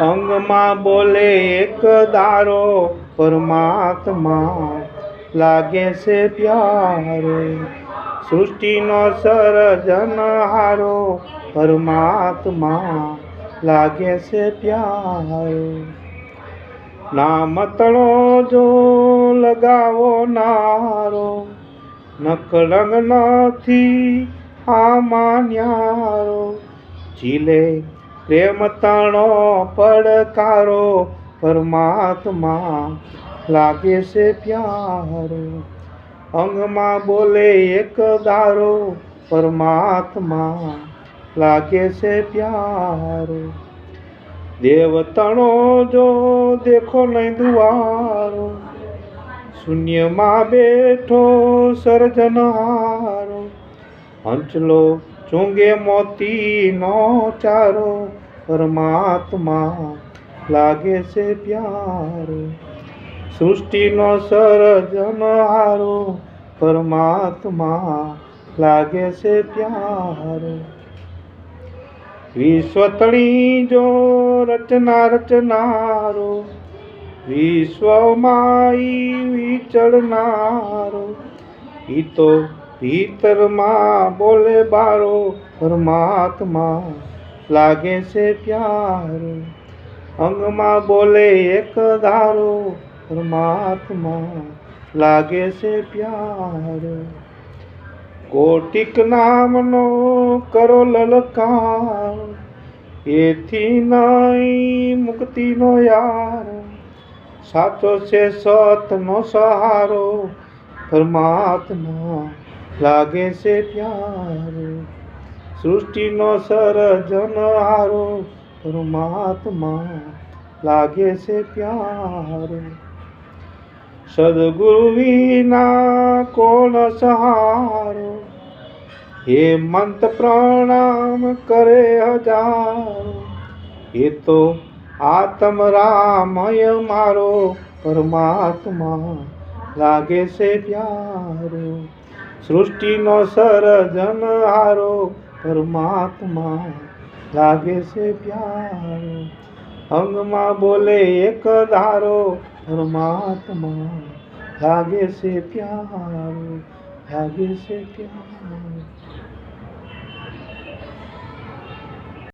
અંગમાં બોલે એક દારો પરમાત્મા લાગે છે પ્યારો. સૃષ્ટિનો સર્જનહારો પરમાત્મા લાગે છે પ્યારો. નામ તણો જો લગાવો નારો નકળંગ નથી આમાં ન્યારો. ઝીલે પ્રેમ તણો પડકારો પરમાત્મા લાગે છે પ્યારો. અંગમાં બોલે એક દારો પરમાત્મા લાગે છે પ્યારો. દેવતણો જો દેખો નહીં દુવારો શૂન્યમાં બેઠો સર્જનહારો. હંચલો ચૂંગે મોતીનો ચારો પરમાત્મા લાગે છે પ્યારો. સૃષ્ટિનો સર્જનહારો પરમાત્મા લાગે છે પ્યારો. વિશ્વતણી જો રચના રચનારો વિશ્વમાં વિચરનારો. ઈ તો ભીતરમાં બોલે બારો પરમાત્મા લાગે છે પ્યારો. અંગમાં બોલે એક ધારો પરમાત્મા લાગે છે પ્યારો. કોટિક નામનો કરો લલકાર એથી નહીં મુક્તિનો યાર. સાચો છે સતનો સહારો પરમાત્મા લાગે છે પ્યારો. સૃષ્ટિનો સર્જનહારો પરમાત્મા લાગે છે પ્યારો. સદગુરુ વિના કોણ સહારો હે મંત પ્રણામ કરે હજારો. એ તો આત્મ રામય મારો પરમાત્મા લાગે છે પ્યારો. સૃષ્ટિનો સર્જનહારો પરમાત્મા લાગે છે પ્યારો. અંગમાં બોલે એક ધારો પરમાત્મા લાગે છે પ્યારો લાગે છે પ્યારો.